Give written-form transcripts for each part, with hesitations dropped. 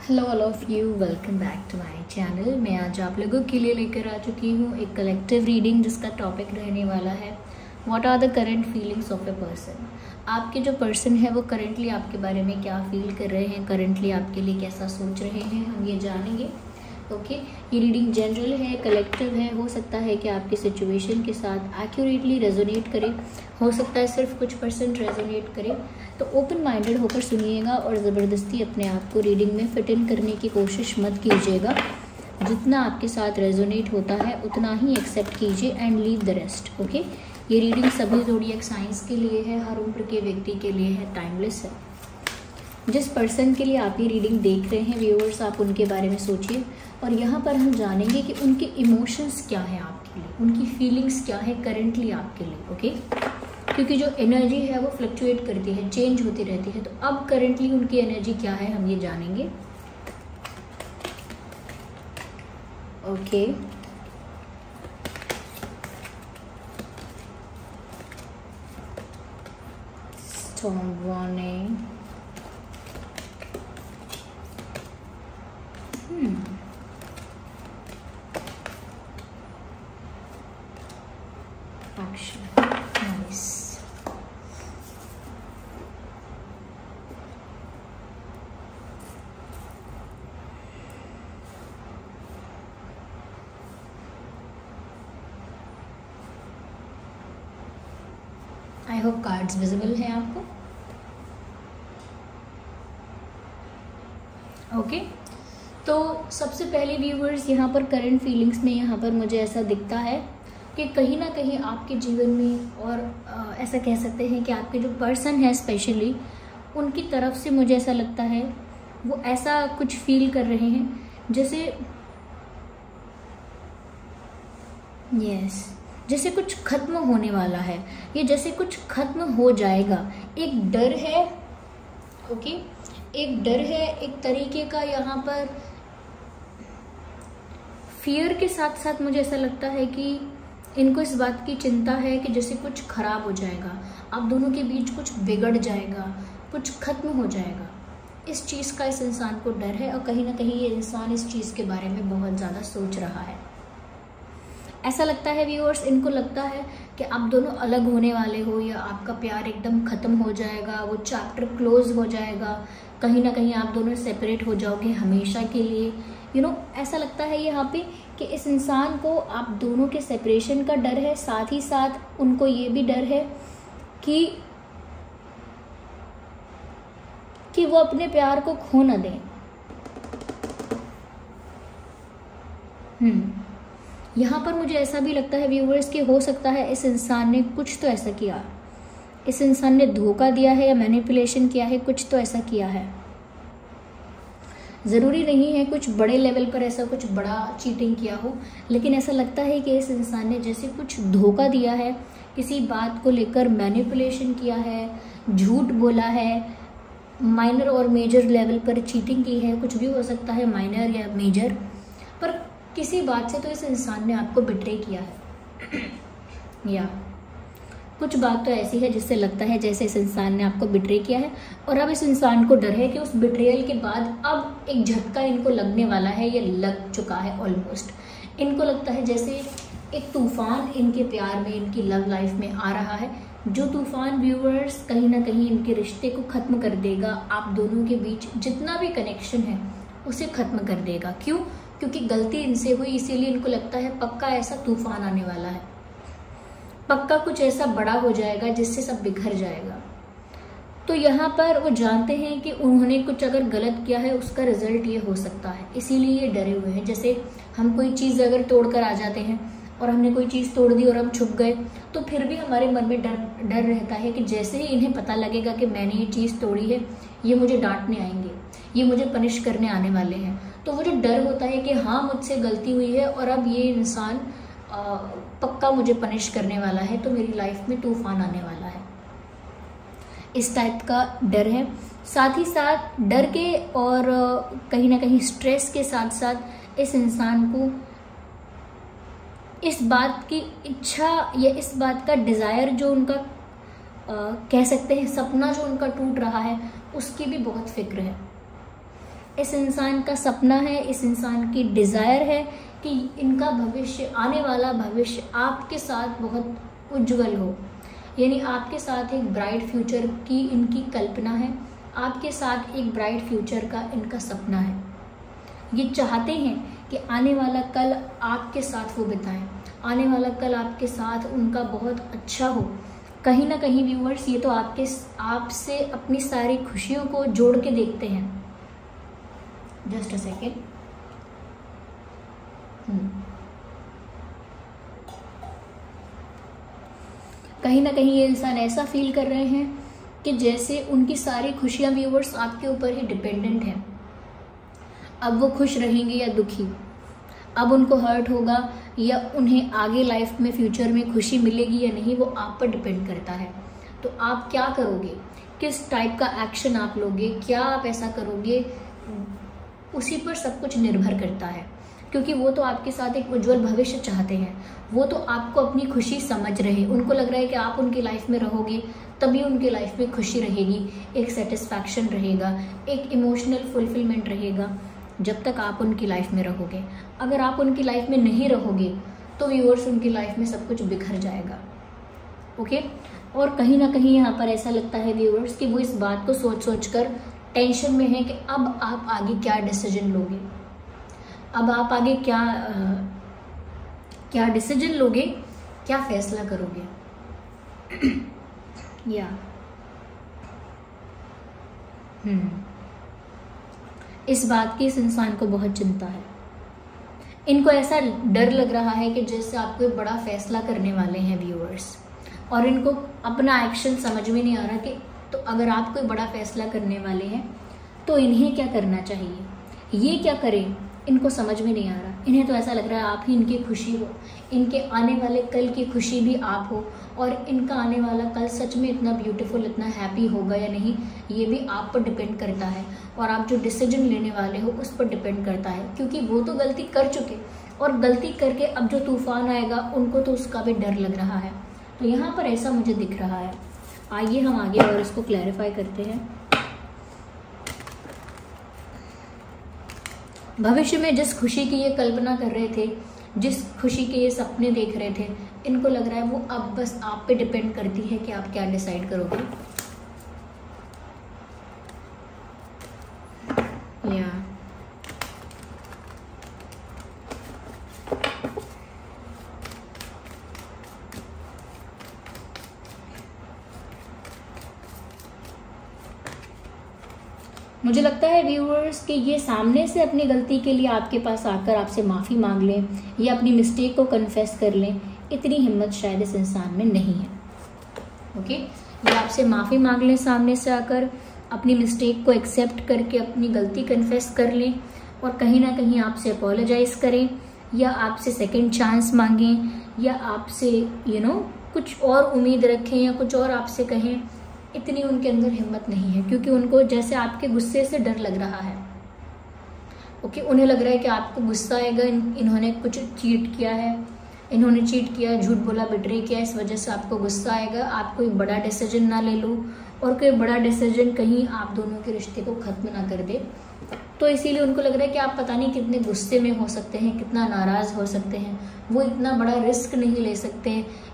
Hello all of you, welcome back to my channel. मैं आज आप लोगों के लिए लेकर आ चुकी हूँ एक कलेक्टिव रीडिंग जिसका टॉपिक रहने वाला है what are the current feelings of a person. आपके जो पर्सन है वो करंटली आपके बारे में क्या फील कर रहे हैं, करंटली आपके लिए कैसा सोच रहे हैं, हम ये जानेंगे। ओके, ये रीडिंग जनरल है, कलेक्टिव है। हो सकता है कि आपकी सिचुएशन के साथ एक्यूरेटली रेजोनेट करे, हो सकता है सिर्फ कुछ % रेजोनेट करे। तो ओपन माइंडेड होकर सुनिएगा और ज़बरदस्ती अपने आप को रीडिंग में फिट इन करने की कोशिश मत कीजिएगा। जितना आपके साथ रेजोनेट होता है उतना ही एक्सेप्ट कीजिए and leave the rest. Okay, ये रीडिंग सभी ज़ोडिएक साइंस के लिए है, हर उम्र के व्यक्ति के लिए है, टाइमलेस है। जिस पर्सन के लिए आप ये रीडिंग देख रहे हैं व्यूअर्स, आप उनके बारे में सोचिए और यहाँ पर हम जानेंगे कि उनके इमोशंस क्या हैं आपके लिए, उनकी फीलिंग्स क्या है करंटली आपके लिए। ओके, क्योंकि जो एनर्जी है वो फ्लक्चुएट करती है, चेंज होती रहती है। तो अब करंटली उनकी एनर्जी क्या है हम ये जानेंगे। Okay, storm warning. Action. Nice. I hope cards visible हैं आपको। ओके, तो सबसे पहले व्यूअर्स यहाँ पर करंट फीलिंग्स में यहाँ पर मुझे ऐसा दिखता है कि कहीं ना कहीं आपके जीवन में, और ऐसा कह सकते हैं कि आपके जो पर्सन है स्पेशली उनकी तरफ से मुझे ऐसा लगता है वो ऐसा कुछ फील कर रहे हैं जैसे जैसे कुछ खत्म होने वाला है, ये जैसे कुछ खत्म हो जाएगा। एक डर है। ओके, एक डर है, एक तरीके का यहाँ पर फियर के साथ साथ मुझे ऐसा लगता है कि इनको इस बात की चिंता है कि जैसे कुछ खराब हो जाएगा, आप दोनों के बीच कुछ बिगड़ जाएगा, कुछ खत्म हो जाएगा। इस चीज़ का इस इंसान को डर है और कहीं ना कहीं ये इंसान इस चीज़ के बारे में बहुत ज़्यादा सोच रहा है। ऐसा लगता है व्यूअर्स, इनको लगता है कि आप दोनों अलग होने वाले हो या आपका प्यार एकदम ख़त्म हो जाएगा, वो चैप्टर क्लोज हो जाएगा, कहीं ना कहीं आप दोनों सेपरेट हो जाओगे हमेशा के लिए। ऐसा लगता है यहाँ पे कि इस इंसान को आप दोनों के सेपरेशन का डर है, साथ ही साथ उनको ये भी डर है कि वो अपने प्यार को खो न दें। यहाँ पर मुझे ऐसा भी लगता है व्यूअर्स कि हो सकता है इस इंसान ने कुछ तो ऐसा किया, इस इंसान ने धोखा दिया है या मैनिपुलेशन किया है, कुछ तो ऐसा किया है। ज़रूरी नहीं है कुछ बड़े लेवल पर ऐसा कुछ बड़ा चीटिंग किया हो, लेकिन ऐसा लगता है कि इस इंसान ने जैसे कुछ धोखा दिया है, किसी बात को लेकर मैनिपुलेशन किया है, झूठ बोला है, माइनर और मेजर लेवल पर चीटिंग की है। कुछ भी हो सकता है, माइनर या मेजर, पर किसी बात से तो इस इंसान ने आपको बिट्रे किया है या कुछ बात तो ऐसी है जिससे लगता है जैसे इस इंसान ने आपको बिट्रे किया है और अब इस इंसान को डर है कि उस बिट्रेयल के बाद अब एक झटका इनको लगने वाला है, ये लग चुका है ऑलमोस्ट। इनको लगता है जैसे एक तूफान इनके प्यार में, इनकी लव लाइफ में आ रहा है, जो तूफान व्यूअर्स कहीं ना कहीं इनके रिश्ते को ख़त्म कर देगा, आप दोनों के बीच जितना भी कनेक्शन है उसे ख़त्म कर देगा। क्यों? क्योंकि गलती इनसे हुई, इसीलिए इनको लगता है पक्का ऐसा तूफान आने वाला है, पक्का कुछ ऐसा बड़ा हो जाएगा जिससे सब बिखर जाएगा। तो यहाँ पर वो जानते हैं कि उन्होंने कुछ अगर गलत किया है उसका रिजल्ट ये हो सकता है, इसीलिए ये डरे हुए हैं। जैसे हम कोई चीज़ अगर तोड़ कर आ जाते हैं और हमने कोई चीज़ तोड़ दी और हम छुप गए, तो फिर भी हमारे मन में डर रहता है कि जैसे ही इन्हें पता लगेगा कि मैंने ये चीज़ तोड़ी है, ये मुझे डांटने आएंगे, ये मुझे पनिश करने आने वाले हैं। तो वो जो डर होता है कि हाँ मुझसे गलती हुई है और अब ये इंसान पक्का मुझे पनिश करने वाला है, तो मेरी लाइफ में तूफान आने वाला है, इस टाइप का डर है। साथ ही साथ डर के और कहीं ना कहीं स्ट्रेस के साथ साथ इस इंसान को इस बात की इच्छा या इस बात का डिज़ायर जो उनका कह सकते हैं सपना जो उनका टूट रहा है, उसकी भी बहुत फिक्र है। इस इंसान का सपना है, इस इंसान की डिज़ायर है कि इनका भविष्य, आने वाला भविष्य आपके साथ बहुत उज्जवल हो, यानी आपके साथ एक ब्राइट फ्यूचर की इनकी कल्पना है, आपके साथ एक ब्राइट फ्यूचर का इनका सपना है। ये चाहते हैं कि आने वाला कल आपके साथ वो बिताएं, आने वाला कल आपके साथ उनका बहुत अच्छा हो। कहीं ना कहीं व्यूअर्स ये तो आपसे अपनी सारी खुशियों को जोड़ के देखते हैं। Just a second. कहीं ना कहीं ये इंसान ऐसा फील कर रहे हैं कि जैसे उनकी सारी खुशियां व्यूअर्स आपके ऊपर ही डिपेंडेंट हैं। अब वो खुश रहेंगे या दुखी, अब उनको हर्ट होगा या उन्हें आगे लाइफ में फ्यूचर में खुशी मिलेगी या नहीं, वो आप पर डिपेंड करता है। तो आप क्या करोगे, किस टाइप का एक्शन आप लोगे, क्या आप ऐसा करोगे, उसी पर सब कुछ निर्भर करता है। क्योंकि वो तो आपके साथ एक उज्जवल भविष्य चाहते हैं, वो तो आपको अपनी खुशी समझ रहे हैं। उनको लग रहा है कि आप उनकी लाइफ में रहोगे तभी उनकी लाइफ में खुशी रहेगी, एक सेटिस्फैक्शन रहेगा, एक इमोशनल फुलफिलमेंट रहेगा जब तक आप उनकी लाइफ में रहोगे। अगर आप उनकी लाइफ में नहीं रहोगे तो व्यूअर्स उनकी लाइफ में सब कुछ बिखर जाएगा। ओके। और कहीं ना कहीं यहाँ पर ऐसा लगता है व्यूअर्स कि वो इस बात को सोच कर टेंशन में है कि अब आप आगे क्या डिसीजन लोगे, अब आप आगे क्या डिसीजन लोगे, क्या फैसला करोगे। या इस बात की इस इंसान को बहुत चिंता है। इनको ऐसा डर लग रहा है कि जैसे आप कोई बड़ा फैसला करने वाले हैं व्यूअर्स, और इनको अपना एक्शन समझ में नहीं आ रहा कि तो अगर आप कोई बड़ा फैसला करने वाले हैं तो इन्हें क्या करना चाहिए, ये क्या करें, इनको समझ में नहीं आ रहा। इन्हें तो ऐसा लग रहा है आप ही इनकी खुशी हो, इनके आने वाले कल की खुशी भी आप हो, और इनका आने वाला कल सच में इतना ब्यूटीफुल, इतना हैप्पी होगा या नहीं, ये भी आप पर डिपेंड करता है, और आप जो डिसीजन लेने वाले हो उस पर डिपेंड करता है। क्योंकि वो तो गलती कर चुके, और गलती करके अब जो तूफान आएगा उनको तो उसका भी डर लग रहा है। तो यहाँ पर ऐसा मुझे दिख रहा है। आइए हम आगे और इसको क्लैरिफाई करते हैं। भविष्य में जिस खुशी की ये कल्पना कर रहे थे, जिस खुशी के ये सपने देख रहे थे, इनको लग रहा है वो अब बस आप पे डिपेंड करती है कि आप क्या डिसाइड करोगे। या मुझे लगता है व्यूअर्स कि ये सामने से अपनी गलती के लिए आपके पास आकर आपसे माफ़ी मांग लें या अपनी मिस्टेक को कन्फेस कर लें, इतनी हिम्मत शायद इस इंसान में नहीं है। ओके, ये आपसे माफ़ी मांग लें, सामने से आकर अपनी मिस्टेक को एक्सेप्ट करके अपनी गलती कन्फेस कर लें, और कहीं ना कहीं आपसे अपोलोजाइज करें, या आपसे सेकंड चांस मांगें, या आपसे कुछ और उम्मीद रखें, या कुछ और आपसे कहें। इतनी उनके अंदर हिम्मत नहीं है, क्योंकि उनको जैसे आपके गुस्से से डर लग रहा है। ओके, उन्हें लग रहा है कि आपको गुस्सा आएगा, इन्होंने कुछ चीट किया है, इन्होंने चीट किया, झूठ बोला, बिट्रे किया, इस वजह से आपको गुस्सा आएगा। आप कोई बड़ा डिसीजन ना ले लो, और कोई बड़ा डिसीजन कहीं आप दोनों के रिश्ते को खत्म ना कर दे। तो इसीलिए उनको लग रहा है कि आप पता नहीं कितने गुस्से में हो सकते हैं, कितना नाराज़ हो सकते हैं, वो इतना बड़ा रिस्क नहीं ले सकते।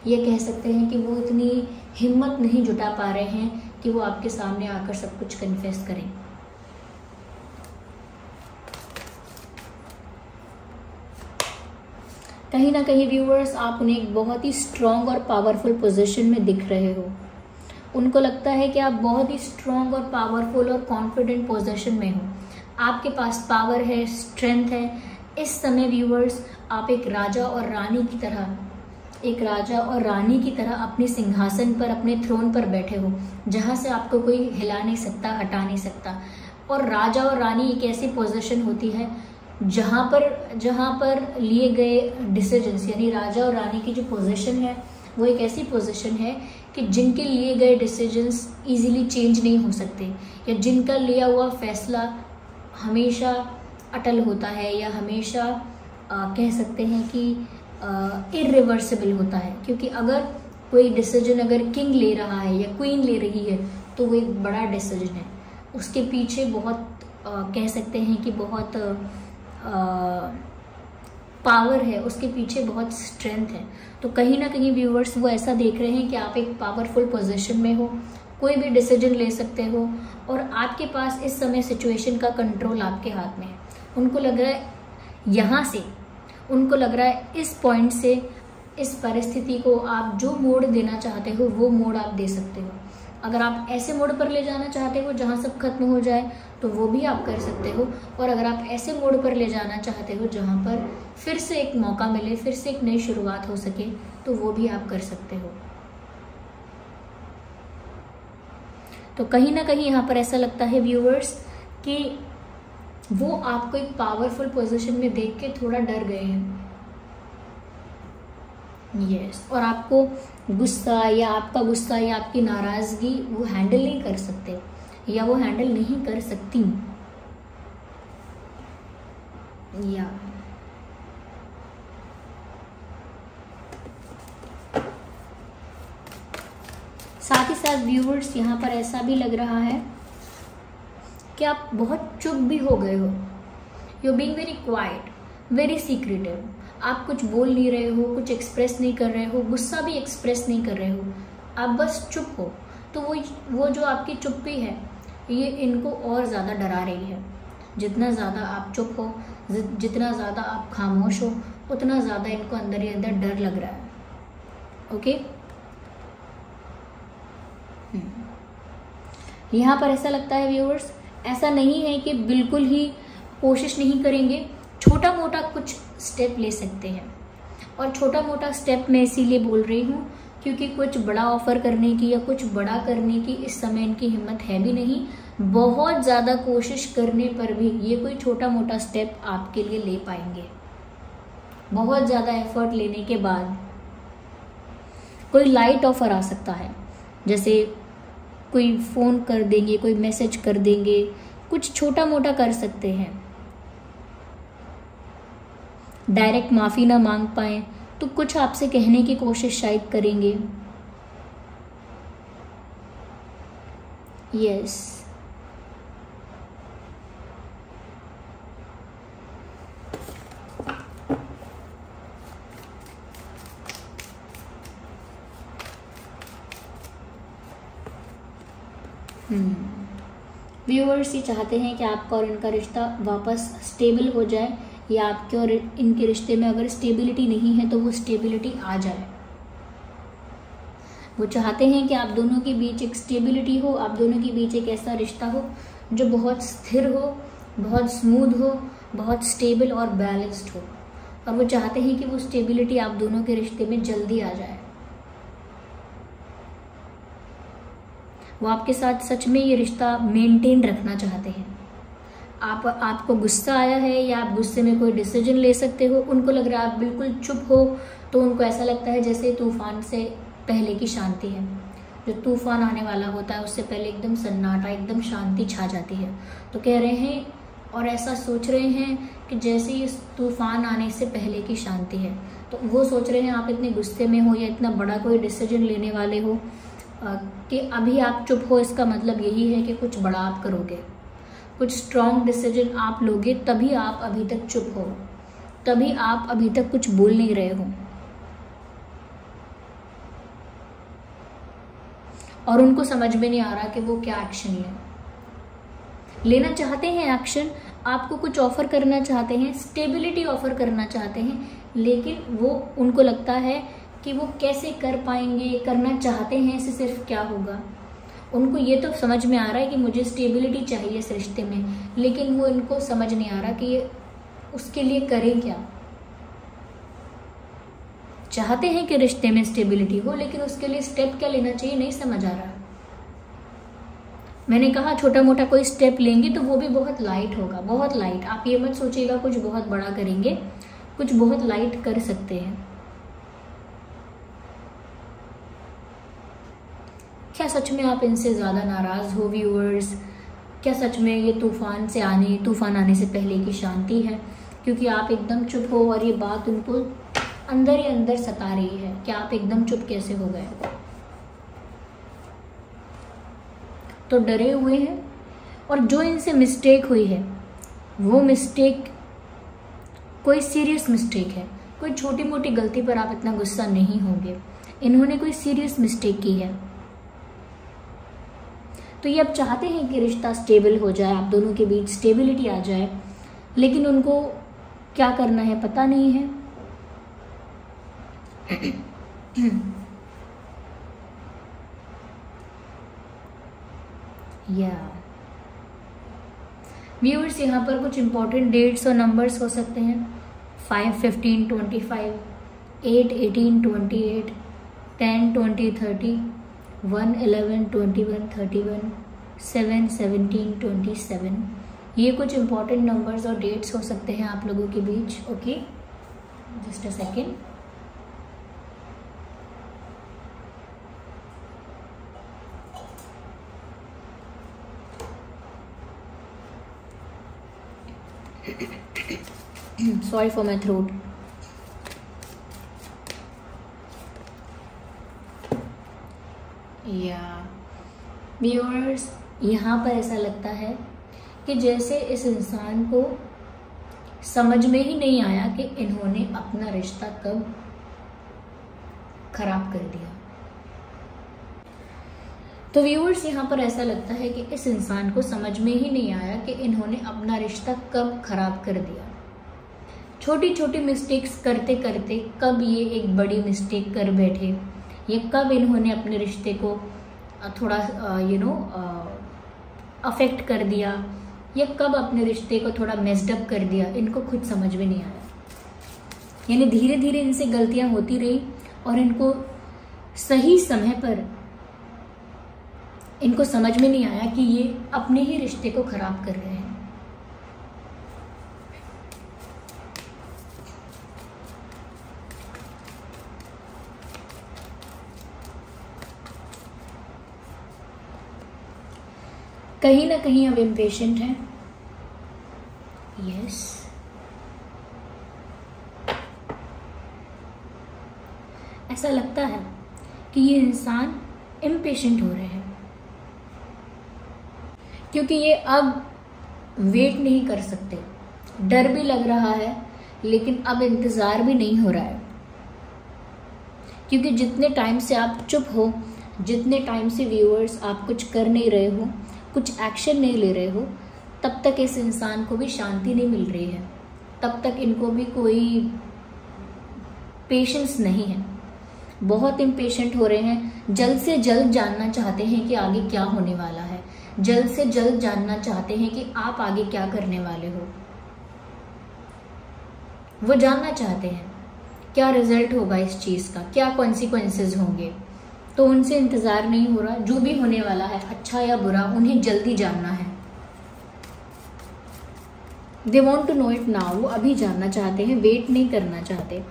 ये कह सकते हैं कि वो इतनी हिम्मत नहीं जुटा पा रहे हैं कि वो आपके सामने आकर सब कुछ कन्फेस करें। कहीं ना कहीं व्यूअर्स आप उन्हें एक बहुत ही स्ट्रॉन्ग और पावरफुल पोजीशन में दिख रहे हो। उनको लगता है कि आप बहुत ही स्ट्रॉन्ग और पावरफुल और कॉन्फिडेंट पोजीशन में हो, आपके पास पावर है, स्ट्रेंथ है। इस समय व्यूअर्स आप एक राजा और रानी की तरह अपने सिंहासन पर, अपने थ्रोन पर बैठे हो, जहाँ से आपको कोई हिला नहीं सकता, हटा नहीं सकता। और राजा और रानी एक ऐसी पोजीशन होती है जहाँ पर लिए गए डिसीजंस, यानी राजा और रानी की जो पोजीशन है वो एक ऐसी पोजीशन है कि जिनके लिए गए डिसीजंस इजीली चेंज नहीं हो सकते, या जिनका लिया हुआ फैसला हमेशा अटल होता है, या हमेशा कह सकते हैं कि इरिवर्सिबल होता है। क्योंकि अगर कोई डिसीजन अगर किंग ले रहा है या क्वीन ले रही है तो वो एक बड़ा डिसीजन है, उसके पीछे बहुत कह सकते हैं कि बहुत पावर है, उसके पीछे बहुत स्ट्रेंथ है। तो कहीं ना कहीं व्यूअर्स वो ऐसा देख रहे हैं कि आप एक पावरफुल पोजीशन में हो, कोई भी डिसीजन ले सकते हो और आपके पास इस समय सिचुएशन का कंट्रोल आपके हाथ में है। उनको लग रहा है यहाँ से, उनको लग रहा है इस पॉइंट से, इस परिस्थिति को आप जो मोड़ देना चाहते हो वो मोड़ आप दे सकते हो। अगर आप ऐसे मोड़ पर ले जाना चाहते हो जहाँ सब खत्म हो जाए तो वो भी आप कर सकते हो, और अगर आप ऐसे मोड़ पर ले जाना चाहते हो जहाँ पर फिर से एक मौका मिले, फिर से एक नई शुरुआत हो सके, तो वो भी आप कर सकते हो। तो कहीं ना कहीं यहाँ पर ऐसा लगता है व्यूअर्स कि वो आपको एक पावरफुल पोजीशन में देख के थोड़ा डर गए हैं। यस, और आपको गुस्सा या आपका गुस्सा या आपकी नाराजगी वो हैंडल नहीं कर सकते, या वो हैंडल नहीं कर सकती। या साथ ही साथ व्यूअर्स यहाँ पर ऐसा भी लग रहा है कि आप बहुत चुप भी हो गए हो। You being very quite, very secretive. आप कुछ बोल नहीं रहे हो, कुछ एक्सप्रेस नहीं कर रहे हो, गुस्सा भी एक्सप्रेस नहीं कर रहे हो, आप बस चुप हो। तो वो जो आपकी चुप्पी है ये इनको और ज़्यादा डरा रही है। जितना ज़्यादा आप चुप हो, जितना ज़्यादा आप खामोश हो, उतना ज़्यादा इनको अंदर ही अंदर डर लग रहा है। ओके, यहाँ पर ऐसा लगता है व्यूअर्स, ऐसा नहीं है कि बिल्कुल ही कोशिश नहीं करेंगे, छोटा मोटा कुछ स्टेप ले सकते हैं। और छोटा मोटा स्टेप मैं इसीलिए बोल रही हूँ क्योंकि कुछ बड़ा ऑफर करने की या कुछ बड़ा करने की इस समय इनकी हिम्मत है भी नहीं। बहुत ज़्यादा कोशिश करने पर भी ये कोई छोटा मोटा स्टेप आपके लिए ले पाएंगे। बहुत ज़्यादा एफर्ट लेने के बाद कोई लाइट ऑफर आ सकता है, जैसे कोई फ़ोन कर देंगे, कोई मैसेज कर देंगे, कुछ छोटा मोटा कर सकते हैं। डायरेक्ट माफ़ी ना मांग पाए तो कुछ आपसे कहने की कोशिश शायद करेंगे। यस, व्यूअर्स ये चाहते हैं कि आपका और इनका रिश्ता वापस स्टेबल हो जाए, या आपके और इनके रिश्ते में अगर स्टेबिलिटी नहीं है तो वो स्टेबिलिटी आ जाए। वो चाहते हैं कि आप दोनों के बीच एक स्टेबिलिटी हो, आप दोनों के बीच एक ऐसा रिश्ता हो जो बहुत स्थिर हो, बहुत स्मूथ हो, बहुत स्टेबल और बैलेंस्ड हो। और वो चाहते हैं कि वो स्टेबिलिटी आप दोनों के रिश्ते में जल्दी आ जाए। वो आपके साथ सच में ये रिश्ता मेंटेन रखना चाहते हैं। आपको गुस्सा आया है या आप गुस्से में कोई डिसीजन ले सकते हो, उनको लग रहा है आप बिल्कुल चुप हो, तो उनको ऐसा लगता है जैसे तूफान से पहले की शांति है। जो तूफान आने वाला होता है उससे पहले एकदम सन्नाटा, एकदम शांति छा जाती है। तो कह रहे हैं और ऐसा सोच रहे हैं कि जैसे इस तूफान आने से पहले की शांति है। तो वो सोच रहे हैं आप इतने गुस्से में हो या इतना बड़ा कोई डिसीजन लेने वाले हो कि अभी आप चुप हो, इसका मतलब यही है कि कुछ बड़ा आप करोगे, कुछ स्ट्रॉन्ग डिसीजन आप लोगे, तभी आप अभी तक चुप हो, तभी आप अभी तक कुछ बोल नहीं रहे हो। और उनको समझ में नहीं आ रहा कि वो क्या एक्शन लेना चाहते हैं। एक्शन आपको कुछ ऑफर करना चाहते हैं, स्टेबिलिटी ऑफर करना चाहते हैं, लेकिन वो उनको लगता है कि वो कैसे कर पाएंगे, करना चाहते हैं, इससे सिर्फ क्या होगा। उनको ये तो समझ में आ रहा है कि मुझे स्टेबिलिटी चाहिए इस रिश्ते में, लेकिन वो इनको समझ नहीं आ रहा कि ये उसके लिए करें क्या। चाहते हैं कि रिश्ते में स्टेबिलिटी हो, लेकिन उसके लिए स्टेप क्या लेना चाहिए नहीं समझ आ रहा। मैंने कहा छोटा मोटा कोई स्टेप लेंगे तो वो भी बहुत लाइट होगा, बहुत लाइट। आप ये मत सोचिएगा कुछ बहुत बड़ा करेंगे, कुछ बहुत लाइट कर सकते हैं। क्या सच में आप इनसे ज़्यादा नाराज़ हो व्यूअर्स? क्या सच में ये तूफान आने से पहले की शांति है? क्योंकि आप एकदम चुप हो और ये बात उनको अंदर ही अंदर सता रही है कि आप एकदम चुप कैसे हो गए। तो डरे हुए हैं, और जो इनसे मिस्टेक हुई है वो मिस्टेक कोई सीरियस मिस्टेक है, कोई छोटी मोटी गलती पर आप इतना गुस्सा नहीं होंगे। इन्होंने कोई सीरियस मिस्टेक की है, तो ये अब चाहते हैं कि रिश्ता स्टेबल हो जाए, आप दोनों के बीच स्टेबिलिटी आ जाए, लेकिन उनको क्या करना है पता नहीं है। व्यूअर्स, यहाँ पर कुछ इंपॉर्टेंट डेट्स और नंबर्स हो सकते हैं। 5, 15, 25, 8, 18, 28, 10, 20, 30, 1, 11, 21, 31, 7, 17, 27। ये कुछ इंपॉर्टेंट नंबर्स और डेट्स हो सकते हैं आप लोगों के बीच। Okay, just a second. Sorry for my throat. Viewers, यहाँ पर ऐसा लगता है कि जैसे इस इंसान को समझ में ही नहीं आया कि इन्होंने अपना रिश्ता कब खराब कर दिया। तो व्यूअर्स, यहाँ पर ऐसा लगता है कि इस इंसान को समझ में ही नहीं आया कि इन्होंने अपना रिश्ता कब खराब कर दिया। छोटी छोटी मिस्टेक्स करते करते कब ये एक बड़ी मिस्टेक कर बैठे, ये कब इन्होंने अपने रिश्ते को थोड़ा अफेक्ट कर दिया, या कब अपने रिश्ते को थोड़ा मेस्डअप कर दिया, इनको खुद समझ में नहीं आया। यानी धीरे धीरे इनसे गलतियां होती रही और इनको सही समय पर इनको समझ में नहीं आया कि ये अपने ही रिश्ते को खराब कर रहे हैं। कहीं ना कहीं अब इम्पेशेंट है। यस, ऐसा लगता है कि ये इंसान इम्पेशेंट हो रहे हैं, क्योंकि ये अब वेट नहीं कर सकते। डर भी लग रहा है, लेकिन अब इंतजार भी नहीं हो रहा है, क्योंकि जितने टाइम से आप चुप हो, जितने टाइम से व्यूअर्स आप कुछ कर नहीं रहे हो, कुछ एक्शन नहीं ले रहे हो, तब तक इस इंसान को भी शांति नहीं मिल रही है, तब तक इनको भी कोई पेशेंस नहीं है। बहुत इम्पेशेंट हो रहे हैं, जल्द से जल्द जानना चाहते हैं कि आगे क्या होने वाला है, जल्द से जल्द जानना चाहते हैं कि आप आगे क्या करने वाले हो। वो जानना चाहते हैं क्या रिजल्ट होगा इस चीज का, क्या कॉन्सिक्वेंसेस होंगे। तो उनसे इंतजार नहीं हो रहा, जो भी होने वाला है अच्छा या बुरा उन्हें जल्दी जानना है। They want to know it now, वो अभी जानना चाहते हैं, वेट नहीं करना चाहते।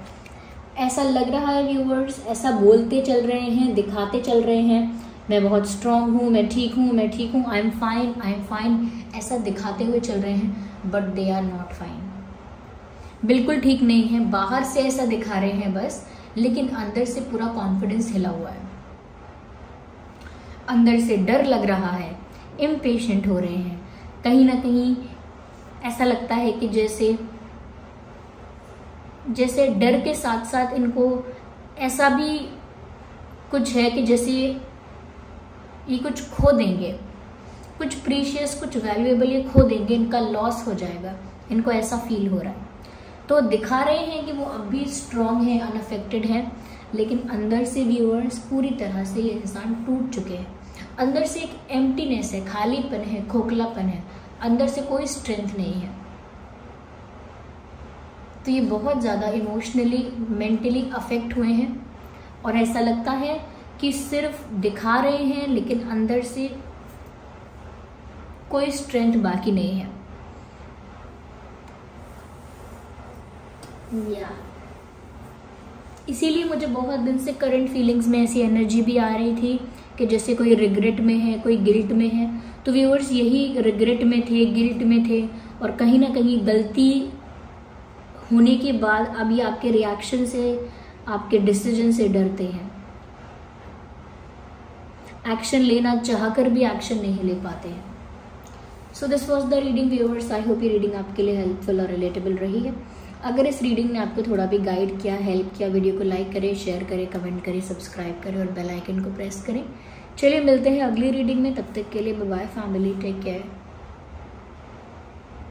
ऐसा लग रहा है व्यूअर्स, ऐसा बोलते चल रहे हैं, दिखाते चल रहे हैं, मैं बहुत स्ट्रांग हूँ, मैं ठीक हूँ, मैं ठीक हूँ, I am fine, I am fine, ऐसा दिखाते हुए चल रहे हैं, but they are not fine. बिल्कुल ठीक नहीं है। बाहर से ऐसा दिखा रहे हैं बस, लेकिन अंदर से पूरा कॉन्फिडेंस हिला हुआ है, अंदर से डर लग रहा है, इम्पेशेंट हो रहे हैं। कहीं ना कहीं ऐसा लगता है कि जैसे डर के साथ साथ इनको ऐसा भी कुछ है कि जैसे ये कुछ खो देंगे, कुछ प्रीशियस, कुछ वैल्यूएबल ये खो देंगे, इनका लॉस हो जाएगा, इनको ऐसा फील हो रहा है। तो दिखा रहे हैं कि वो अब भी स्ट्रांग है, अनअफेक्टेड है, लेकिन अंदर से व्यूअर्स पूरी तरह से ये इंसान टूट चुके हैं। अंदर से एक एम्प्टीनेस है, खालीपन है, खोखलापन है, अंदर से कोई स्ट्रेंथ नहीं है। तो ये बहुत ज़्यादा इमोशनली, मेंटली अफेक्ट हुए हैं, और ऐसा लगता है कि सिर्फ दिखा रहे हैं, लेकिन अंदर से कोई स्ट्रेंथ बाकी नहीं है। इसीलिए मुझे बहुत दिन से करंट फीलिंग्स में ऐसी एनर्जी भी आ रही थी कि जैसे कोई रिग्रेट में है, कोई गिल्ट में है। तो व्यूअर्स यही रिग्रेट में थे, गिल्ट में थे, और कहीं ना कहीं गलती होने के बाद अभी आपके रिएक्शन से, आपके डिसीजन से डरते हैं। एक्शन लेना चाहकर भी एक्शन नहीं ले पाते हैं। So this was the reading viewers. I hope ये रीडिंग आपके लिए हेल्पफुल और रिलेटेबल रही है। अगर इस रीडिंग ने आपको थोड़ा भी गाइड किया, हेल्प किया, वीडियो को लाइक करें, शेयर करें, कमेंट करें, सब्सक्राइब करें और बेल आइकन को प्रेस करें। चलिए मिलते हैं अगली रीडिंग में, तब तक के लिए bye bye family, take care.